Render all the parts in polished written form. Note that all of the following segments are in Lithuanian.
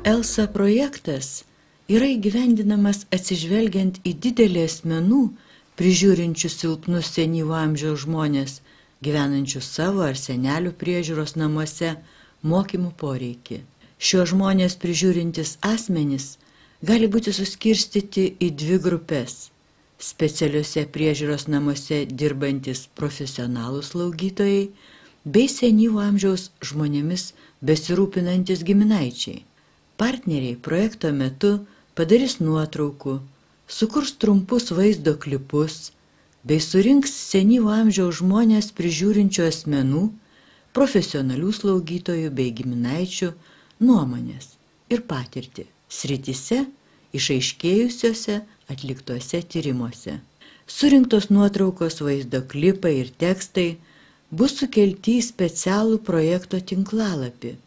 ELSA projektas yra įgyvendinamas atsižvelgiant į didelį asmenų, prižiūrinčių silpnus senyvo amžiaus žmonės, gyvenančius savo ar senelių priežiūros namuose, mokymų poreikį. Šios žmonės prižiūrintis asmenys gali būti suskirstyti į dvi grupės: specialiuose priežiūros namuose dirbantis profesionalūs slaugytojai bei senyvo amžiaus žmonėmis besirūpinantis giminaičiai. Partneriai projekto metu padarys nuotraukų, sukurs trumpus vaizdo klipus bei surinks senyvo amžiaus žmonės prižiūrinčių asmenų, profesionalių slaugytojų bei giminaičių nuomonės ir patirtį srityse išaiškėjusiuose atliktuose tyrimuose. Surinktos nuotraukos, vaizdo klipai ir tekstai bus sukelti į specialų projekto tinklalapį,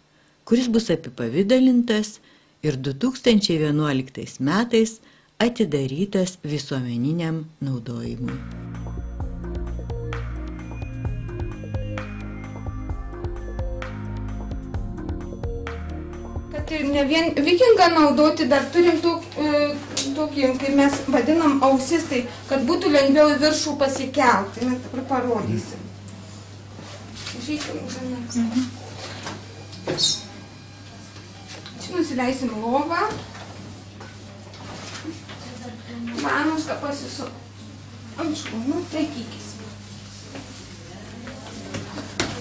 kuris bus apipavidalintas ir 2011 metais atidarytas visuomeniniam naudojimui. Kad ir ne vien vikingą naudoti, dar turim tokį, kaip mes vadinam, ausis, tai kad būtų lengviau į viršų pasikelti. Mes dabar parodysim. Išeikim už aneksą. Čia nusileisim lovą. Vanušką pasisu ant šlaunų, laikykis.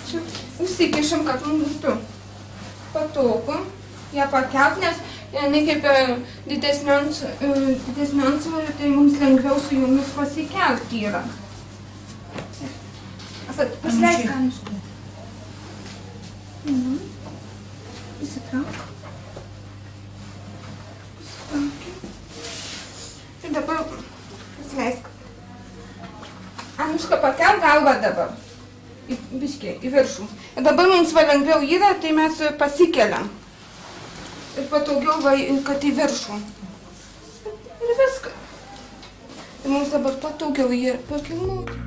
Čia užsikišam, kad mums būtų patogu ją pakelt, nes jinai kaip didesnio antsvorio, tai mums lengviau su jomis pasikelti yra. Pasileisk Anušką. Įsitrauk. Ir dabar pasileisk. Anušką pakel galvą dabar. Biškiai, į viršų. Ir dabar mums lengviau yra, tai mes pasikeliam. Ir patogiau, kad į viršų. Ir viską. Ir mums dabar patogiau jį pakilnoti.